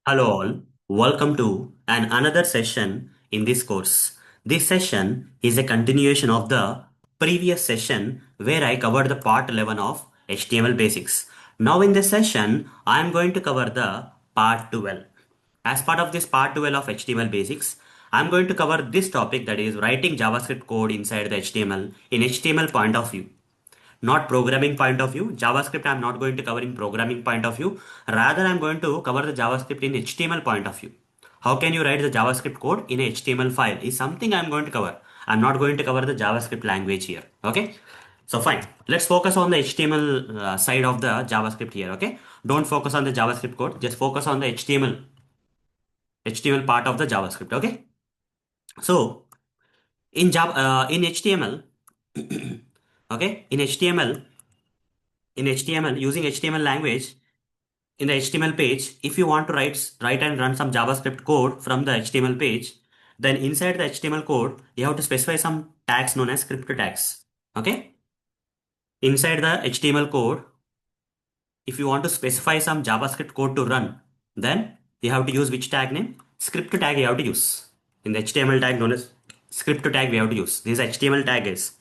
Hello all, welcome to another session in this course. This session is a continuation of the previous session where I covered the part 11 of HTML basics. Now in this session, I am going to cover the part 12. As part of this part 12 of HTML basics, I am going to cover this topic, that is writing JavaScript code inside the HTML in HTML point of view, not programming point of view. JavaScript I'm not going to cover in programming point of view. Rather, I'm going to cover the JavaScript in HTML point of view. How can you write the JavaScript code in a HTML file is something I'm going to cover. I'm not going to cover the JavaScript language here. Okay. So fine. Let's focus on the HTML side of the JavaScript here. Okay. Don't focus on the JavaScript code. Just focus on the HTML part of the JavaScript. Okay. So in HTML, okay, in HTML using HTML language, in the HTML page, if you want to write and run some JavaScript code from the HTML page, then inside the HTML code, you have to specify some tags known as script tags. Okay. Inside the HTML code, if you want to specify some JavaScript code to run, then you have to use which tag name? Script tag you have to use. In the HTML tag known as script tag we have to use. This HTML tag is.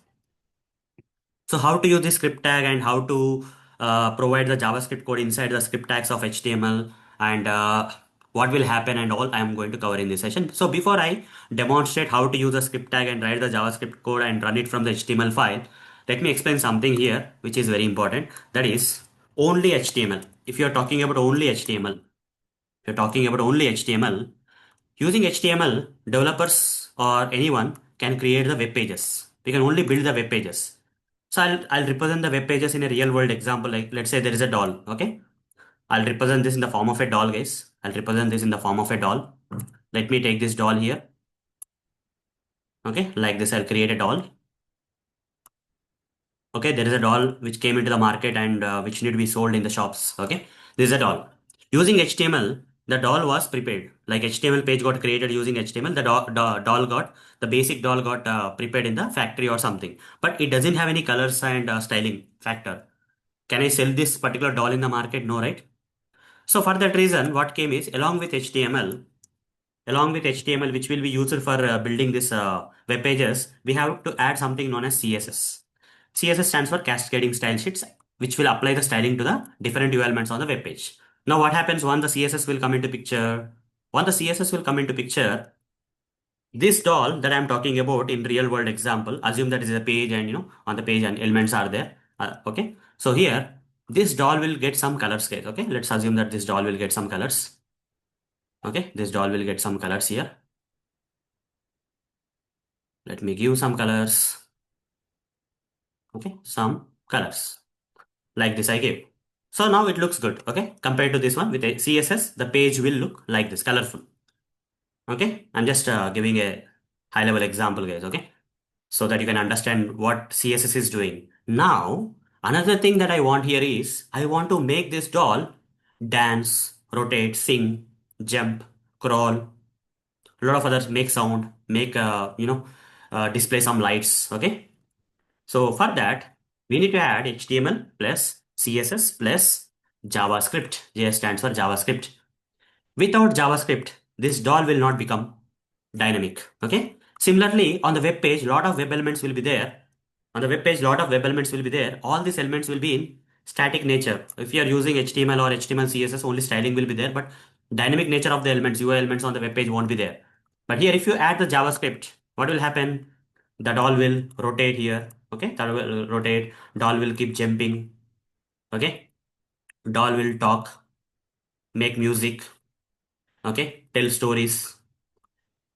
So how to use the script tag and how to provide the JavaScript code inside the script tags of HTML, and what will happen and all I am going to cover in this session. So before I demonstrate how to use a script tag and write the JavaScript code and run it from the HTML file, let me explain something here which is very important. That is only HTML. If you are talking about only HTML, if you're talking about only HTML, using HTML, developers or anyone can create the web pages. We can only build the web pages. So I'll represent the web pages in a real world example. Like let's say there is a doll. Okay. I'll represent this in the form of a doll, guys. I'll represent this in the form of a doll. Let me take this doll here. Okay. Like this, I'll create a doll. Okay. There is a doll which came into the market and which need to be sold in the shops. Okay. This is a doll. Using HTML, the doll was prepared. Like HTML page got created using HTML. The basic doll got prepared in the factory or something. But it doesn't have any colors and styling factor. Can I sell this particular doll in the market? No, right? So for that reason, what came is along with HTML, which will be used for building this web pages, we have to add something known as CSS. CSS stands for cascading style sheets, which will apply the styling to the different elements on the web page. Now, what happens once the CSS will come into picture? Once the CSS will come into picture, this doll that I'm talking about in real world example, assume that is a page and on the page and elements are there. Okay. So here, this doll will get some colors, guys. Okay. Let's assume that this doll will get some colors. Okay. This doll will get some colors here. Let me give some colors. Okay. Some colors like this I gave. So now it looks good. Okay. Compared to this one with a CSS, the page will look like this, colorful. Okay. I'm just giving a high level example, guys. Okay. So that you can understand what CSS is doing. Now, another thing that I want here is I want to make this doll dance, rotate, sing, jump, crawl, a lot of others, make sound, make display some lights. Okay. So for that, we need to add HTML plus CSS plus JavaScript. JS stands for JavaScript. Without JavaScript, this doll will not become dynamic. Okay. Similarly, on the web page, lot of web elements will be there. On the web page, lot of web elements will be there. All these elements will be in static nature. If you are using HTML or HTML CSS, only styling will be there, but dynamic nature of the elements, UI elements on the web page won't be there. But here, if you add the JavaScript, what will happen? The doll will rotate here. Okay, that will rotate. Doll will keep jumping. Okay, doll will talk, make music. Okay, tell stories,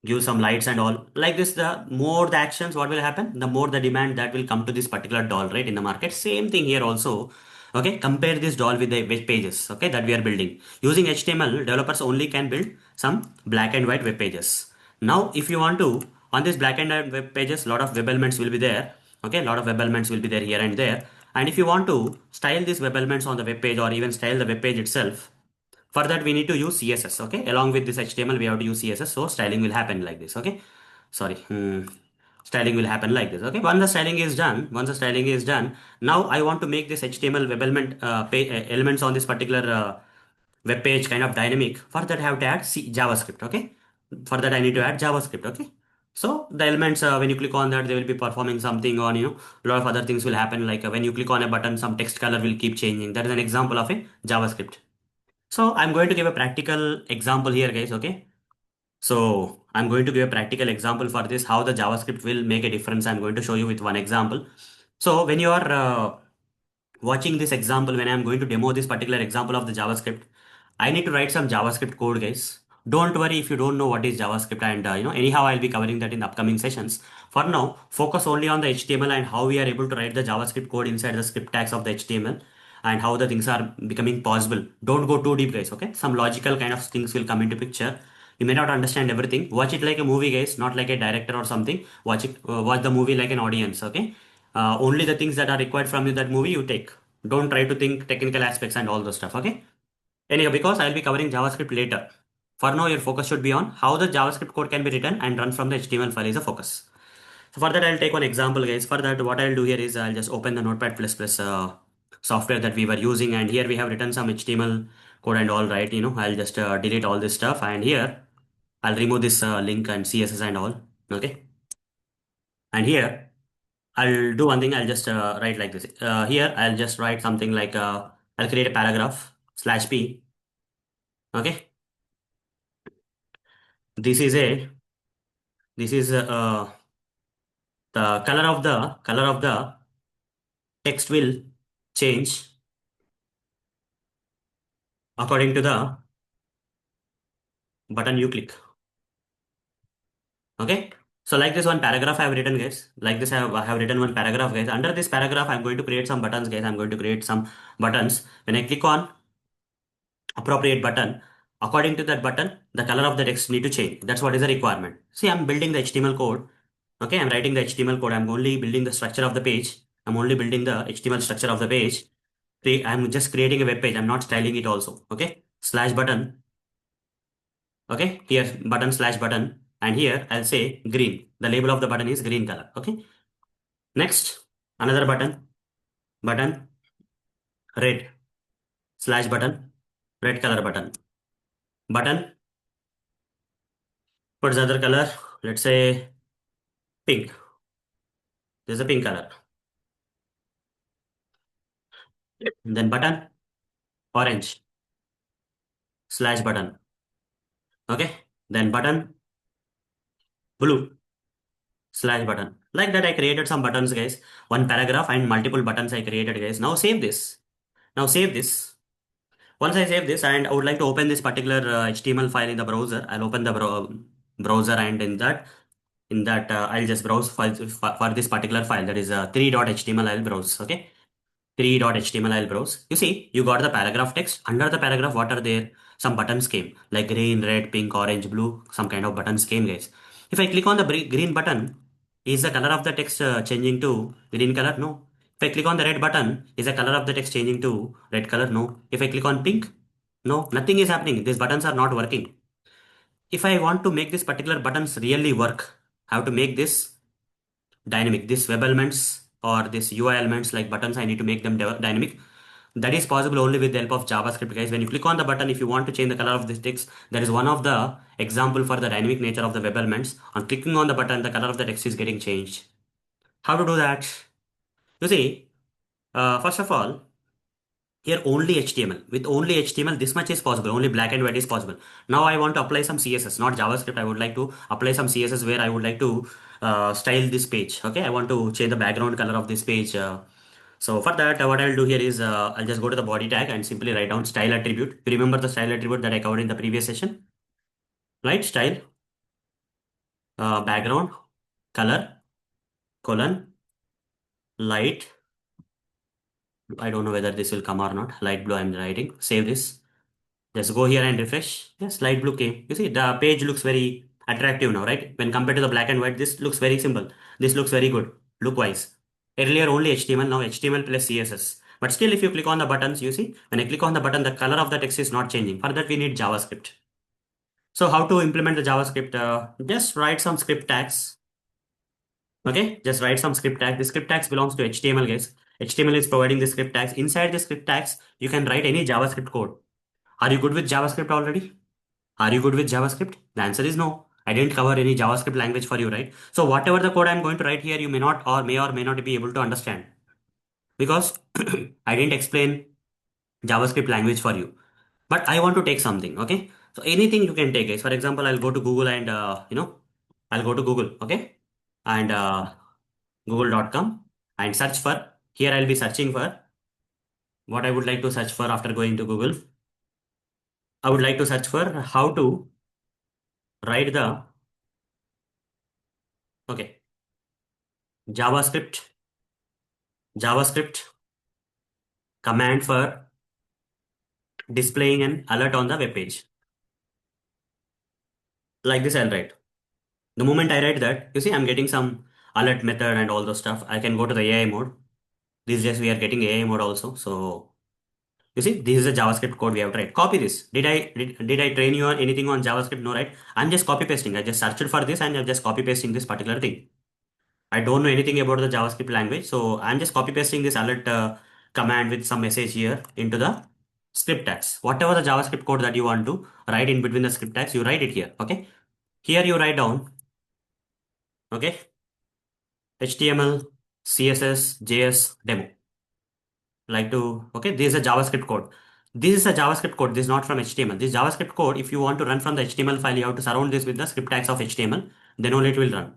give some lights and all like this. The more the actions, what will happen, the more the demand that will come to this particular doll, right, in the market. Same thing here also. Okay, compare this doll with the web pages, okay, that we are building using HTML. Developers only can build some black and white web pages. Now if you want to, on this black and white web pages, lot of web elements will be there. Okay, a lot of web elements will be there here and there. And if you want to style these web elements on the web page or even style the web page itself, for that, we need to use CSS. Okay. Along with this HTML, we have to use CSS. So styling will happen like this. Okay. Sorry. Styling will happen like this. Okay. Once the styling is done, now I want to make this HTML web element elements on this particular web page kind of dynamic. For that I have to add JavaScript. Okay. For that I need to add JavaScript. Okay. So the elements, when you click on that, they will be performing something on, a lot of other things will happen. Like when you click on a button, some text color will keep changing. That is an example of a JavaScript. So I'm going to give a practical example here, guys. Okay. So I'm going to give a practical example for this, how the JavaScript will make a difference. I'm going to show you with one example. So when you are watching this example, when I'm going to demo this particular example of the JavaScript, I need to write some JavaScript code, guys. Don't worry if you don't know what is JavaScript, and anyhow, I'll be covering that in the upcoming sessions. For now, focus only on the HTML and how we are able to write the JavaScript code inside the script tags of the HTML and how the things are becoming possible. Don't go too deep, guys. Okay, some logical kind of things will come into picture. You may not understand everything. Watch it like a movie, guys, not like a director or something. Watch it, watch the movie like an audience. Okay, only the things that are required from you that movie you take. Don't try to think technical aspects and all those stuff. Okay. Anyhow, because I'll be covering JavaScript later. For now, your focus should be on how the JavaScript code can be written and run from the HTML file is a focus. So for that, I'll take one example, guys. For that, what I'll do here is I'll just open the Notepad++ software that we were using, and here we have written some HTML code and all, right. I'll just delete all this stuff, and here I'll remove this link and CSS and all. Okay. And here I'll do one thing. I'll just write like this. Here I'll just write something like I'll create a paragraph /p. Okay. This is a this is the color of the text will change according to the button you click. Okay. So like this one paragraph I have written, guys. Like this I have written one paragraph, guys. Under this paragraph I'm going to create some buttons, guys. I'm going to create some buttons. When I click on appropriate button, according to that button the color of the text need to change. That's what is the requirement. See, I'm building the HTML code. Okay, I'm writing the HTML code. I'm only building the structure of the page. I'm only building the HTML structure of the page. I'm just creating a web page. I'm not styling it also. Okay, slash button. Okay, here button /button, and here I'll say green. The label of the button is green color. Okay, next another button red /button, red color button. What's the other color? Let's say pink. This is a pink color. Then button orange /button. Okay, then button blue /button. Like that I created some buttons, guys. One paragraph and multiple buttons I created, guys. Now save this. Now save this. Once I save this, and I would like to open this particular HTML file in the browser, I'll open the browser, and in that I'll just browse files for this particular file, that is 3.html. I'll browse. Okay, 3.html I'll browse. You see, you got the paragraph text. Under the paragraph, what are there? Some buttons came like green, red, pink, orange, blue. Some kind of buttons came, guys. If I click on the green button, is the color of the text changing to green color? No. If I click on the red button, is the color of the text changing to red color? No. If I click on pink, no, nothing is happening. These buttons are not working. If I want to make this particular buttons really work, I have to make this dynamic. This web elements or this UI elements like buttons, I need to make them dynamic. That is possible only with the help of JavaScript, guys. When you click on the button, if you want to change the color of this text, that is one of the example for the dynamic nature of the web elements. On clicking on the button, the color of the text is getting changed. How to do that? You see, first of all, here only HTML. With only HTML, this much is possible. Only black and white is possible. Now I want to apply some CSS, not JavaScript. I would like to apply some CSS where I would like to style this page. Okay, I want to change the background color of this page. So for that, what I'll do here is I'll just go to the body tag and simply write down style attribute. You remember the style attribute that I covered in the previous session, right? Style, background, color, colon, light. I don't know whether this will come or not. Light blue I'm writing. Save this. Just go here and refresh. Yes, light blue came. You see, the page looks very attractive now, right? When compared to the black and white, this looks very simple. This looks very good, look wise. Earlier only HTML, now HTML plus CSS. But still, if you click on the buttons, you see, when I click on the button, the color of the text is not changing. For that, we need JavaScript. So how to implement the JavaScript? Just write some script tags. Okay, just write some script tags. The script tags belongs to HTML, guys. HTML is providing the script tags. Inside the script tags, you can write any JavaScript code. Are you good with JavaScript already? Are you good with JavaScript? The answer is no. I didn't cover any JavaScript language for you, right? So whatever the code I'm going to write here, you may not or may not be able to understand because I didn't explain JavaScript language for you. But I want to take something, okay? So anything you can take, guys. For example, I'll go to Google and I'll go to Google, okay, and google.com and search for. Here I'll be searching for what I would like to search for after going to Google. I would like to search for how to write the okay JavaScript JavaScript command for displaying an alert on the web page. Like this, I'll write. The moment I write that, you see, I'm getting some alert method and all those stuff. I can go to the AI mode. These days we are getting AI mode also. So you see, this is a JavaScript code we have tried. Copy this. Did I train you on anything on JavaScript? No, right? I'm just copy pasting. I just searched for this and I'm just copy pasting this particular thing. I don't know anything about the JavaScript language, so I'm just copy pasting this alert command with some message here into the script tags. Whatever the JavaScript code that you want to write in between the script tags, you write it here. Okay. Here you write down. Okay. HTML, CSS, JS demo. Like to okay. This is a JavaScript code. This is a JavaScript code. This is not from HTML. This JavaScript code, if you want to run from the HTML file, you have to surround this with the script tags of HTML. Then only it will run.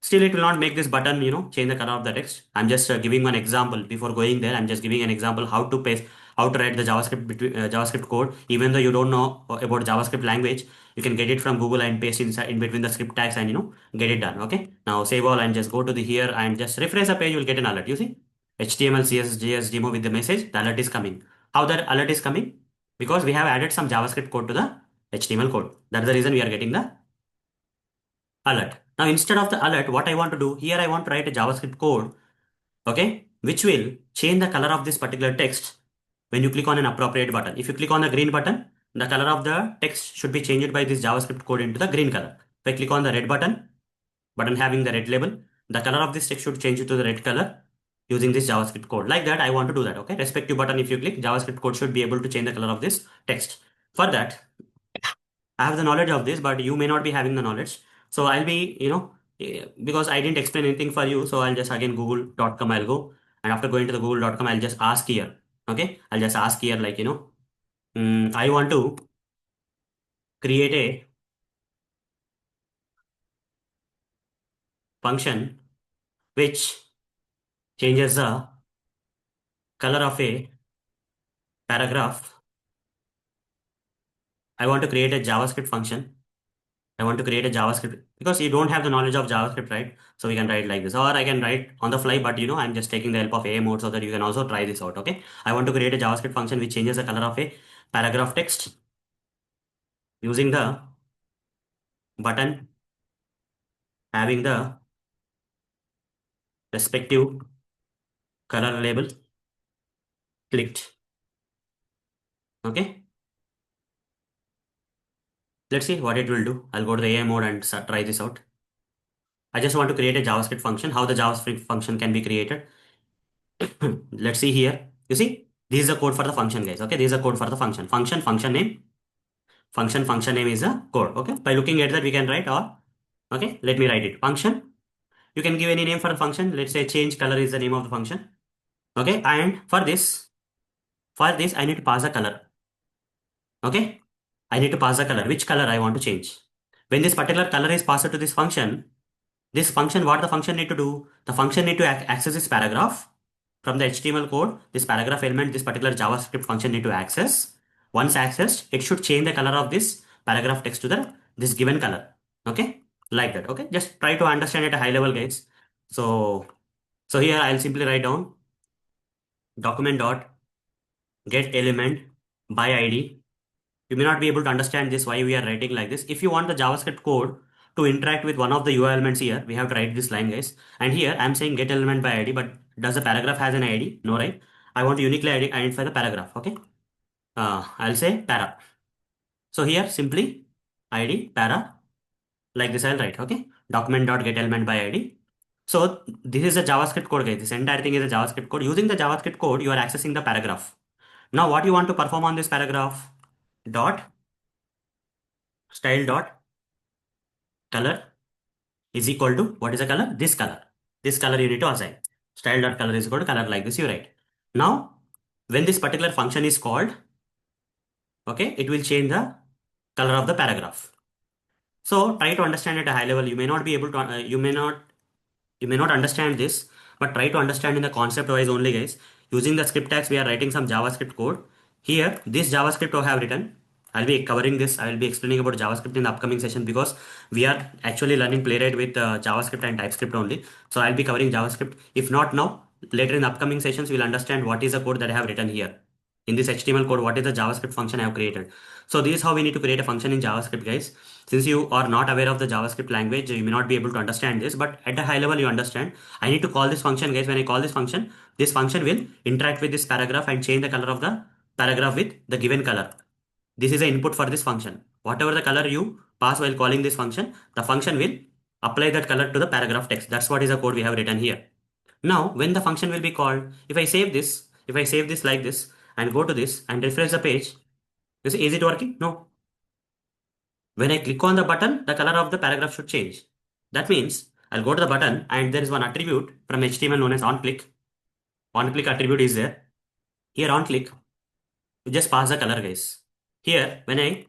Still, it will not make this button, change the color of the text. I'm just giving one example before going there. I'm just giving an example how to paste, how to write the JavaScript code. Even though you don't know about JavaScript language, you can get it from Google and paste inside in between the script tags and get it done. Okay. Now save all and just go to the here and just refresh the page. You'll get an alert. You see, HTML, CSS, JS demo with the message. The alert is coming. How that alert is coming? Because we have added some JavaScript code to the HTML code. That's the reason we are getting the alert. Now instead of the alert, what I want to do here, I want to write a JavaScript code, okay, which will change the color of this particular text when you click on an appropriate button. If you click on the green button, the color of the text should be changed by this JavaScript code into the green color. If I click on the red button having the red label, the color of this text should change to the red color using this JavaScript code. Like that, I want to do that, okay? Respective button, if you click, JavaScript code should be able to change the color of this text. For that, I have the knowledge of this, but you may not be having the knowledge. So I'll be, because I didn't explain anything for you, so I'll just again google.com I'll go. And after going to the google.com, I'll just ask here. Okay. I'll just ask here like, I want to create a function which changes the color of a paragraph. I want to create a JavaScript function. I want to create a JavaScript because you don't have the knowledge of JavaScript, right? So we can write like this, or I can write on the fly, but I'm just taking the help of AI mode so that you can also try this out. Okay. I want to create a JavaScript function which changes the color of a paragraph text using the button having the respective color label clicked. Okay. Let's see what it will do. I'll go to the AI mode and try this out. I just want to create a JavaScript function, how the JavaScript function can be created. Let's see here. You see, this is the code for the function, guys. Okay, this is the code for the function. Function name. Function name is a code. Okay, by looking at that, we can write or okay, let me write it. Function. You can give any name for the function. Let's say change color is the name of the function. Okay, and for this, I need to pass a color. Okay, I need to pass a color. Which color I want to change? When this particular color is passed to this function, what the function need to do? The function need to access this paragraph from the HTML code. This paragraph element, this particular JavaScript function need to access. Once accessed, it should change the color of this paragraph text to this given color. Okay, like that. Okay, just try to understand at a high level, guys. So here I'll simply write down document dot get element by ID. You may not be able to understand this why we are writing like this. If you want the JavaScript code to interact with one of the UI elements here, we have to write this line, guys. And here I'm saying get element by ID, but does the paragraph has an ID? No, right? I want to uniquely identify the paragraph. Okay. I'll say para. So here simply ID para like this I'll write. Okay. Document dot get element by ID. So this is a JavaScript code, guys. This entire thing is a JavaScript code. Using the JavaScript code, you are accessing the paragraph. Now what you want to perform on this paragraph? dot style dot color is equal to, what is the color? This color. This color you need to assign. Style dot color is equal to color like this, you write. Now, when this particular function is called, okay, it will change the color of the paragraph. So try to understand at a high level. You may not be able to, you may not understand this, but try to understand in the concept wise only, guys. Using the script tags, we are writing some JavaScript code. Here, this JavaScript I have written. I'll be covering this. I will be explaining about JavaScript in the upcoming session because we are actually learning Playwright with JavaScript and TypeScript only. So I'll be covering JavaScript. If not now, later in the upcoming sessions, we'll understand what is the code that I have written here. In this HTML code, what is the JavaScript function I have created. So this is how we need to create a function in JavaScript, guys. Since you are not aware of the JavaScript language, you may not be able to understand this, but at a high level, you understand. I need to call this function, guys. When I call this function will interact with this paragraph and change the color of the paragraph with the given color. This is the input for this function. Whatever the color you pass while calling this function, the function will apply that color to the paragraph text. That's what is the code we have written here. Now, when the function will be called, if I save this like this and go to this and refresh the page, is it working? No. When I click on the button, the color of the paragraph should change. That means I'll go to the button and there is one attribute from HTML known as onClick. OnClick attribute is there. Here onClick, you just pass the color, guys. Here, when I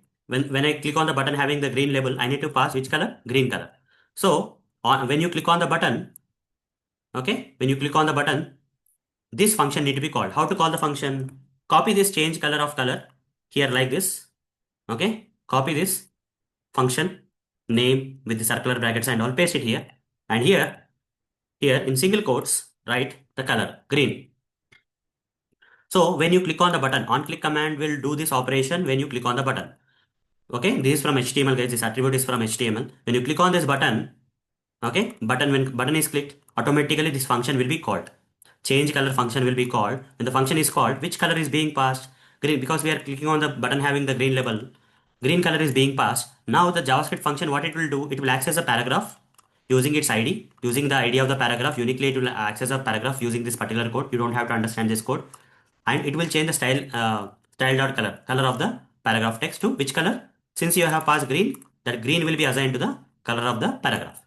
click on the button having the green label, I need to pass which color? Green color. So when you click on the button, okay, when you click on the button, this function need to be called. How to call the function? Copy this change color of color here like this. Okay, copy this function name with the circular brackets and all, paste it here, and here in single quotes write the color green. So when you click on the button, on click command will do this operation when you click on the button. Okay, this is from HTML, guys. This attribute is from HTML. When you click on this button, okay, when button is clicked, automatically this function will be called. Change color function will be called. When the function is called, which color is being passed? Green, because we are clicking on the button having the green label. Green color is being passed. Now the JavaScript function, what it will do, it will access a paragraph using its ID, using the ID of the paragraph. Uniquely it will access a paragraph using this particular code. You don't have to understand this code. And it will change the style dot color of the paragraph text to which color? Since you have passed green, that green will be assigned to the color of the paragraph.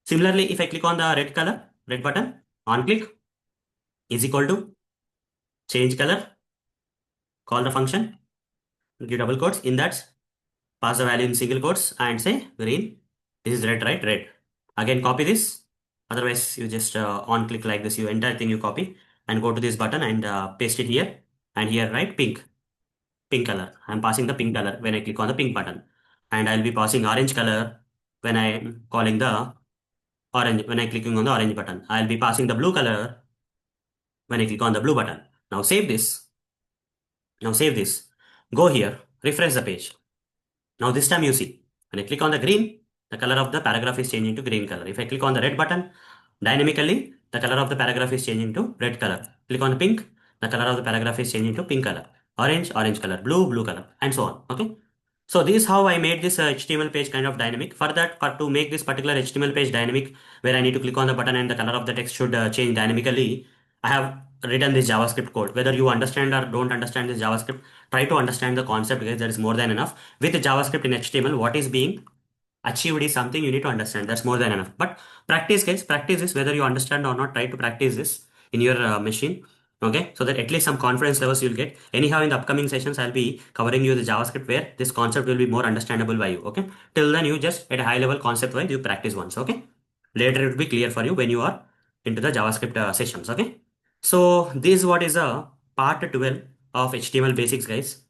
Similarly, if I click on the red button, on click is equal to change color, call the function, give double quotes, in that pass the value in single quotes and say green. This is red, right? Red. Again, copy this. Otherwise, you just on click like this, you entire thing you copy and go to this button and paste it here, and here write pink color. I'm passing the pink color when I click on the pink button, and I'll be passing orange color when I'm calling the orange, when I clicking on the orange button. I'll be passing the blue color when I click on the blue button. Now save this. Go here, refresh the page. Now this time you see, when I click on the green, the color of the paragraph is changing to green color. If I click on the red button, dynamically the color of the paragraph is changing to red color. Click on the pink, the color of the paragraph is changing to pink color. Orange, orange color. Blue, blue color, and so on. Okay. So this is how I made this HTML page kind of dynamic. For that, to make this particular HTML page dynamic, where I need to click on the button and the color of the text should change dynamically, I have written this JavaScript code. Whether you understand or don't understand this JavaScript, try to understand the concept, guys. That is more than enough. With the JavaScript in HTML, what is being achieved is something you need to understand. That's more than enough. But practice, guys. Practice this. Whether you understand or not, try to practice this in your machine. Okay, so that at least some confidence levels you'll get. Anyhow, in the upcoming sessions, I'll be covering you the JavaScript where this concept will be more understandable by you. Okay, till then you just at a high level concept wise you practice once. Okay, later it will be clear for you when you are into the JavaScript sessions. Okay, so this is what is a part 12 of HTML basics, guys.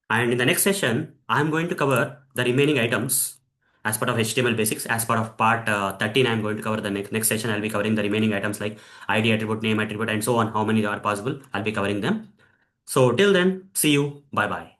And in the next session, I'm going to cover the remaining items as part of HTML basics. As part of part 13, I'm going to cover the next session. I'll be covering the remaining items like ID attribute, name attribute, and so on. How many are possible? I'll be covering them. So till then, see you. Bye bye.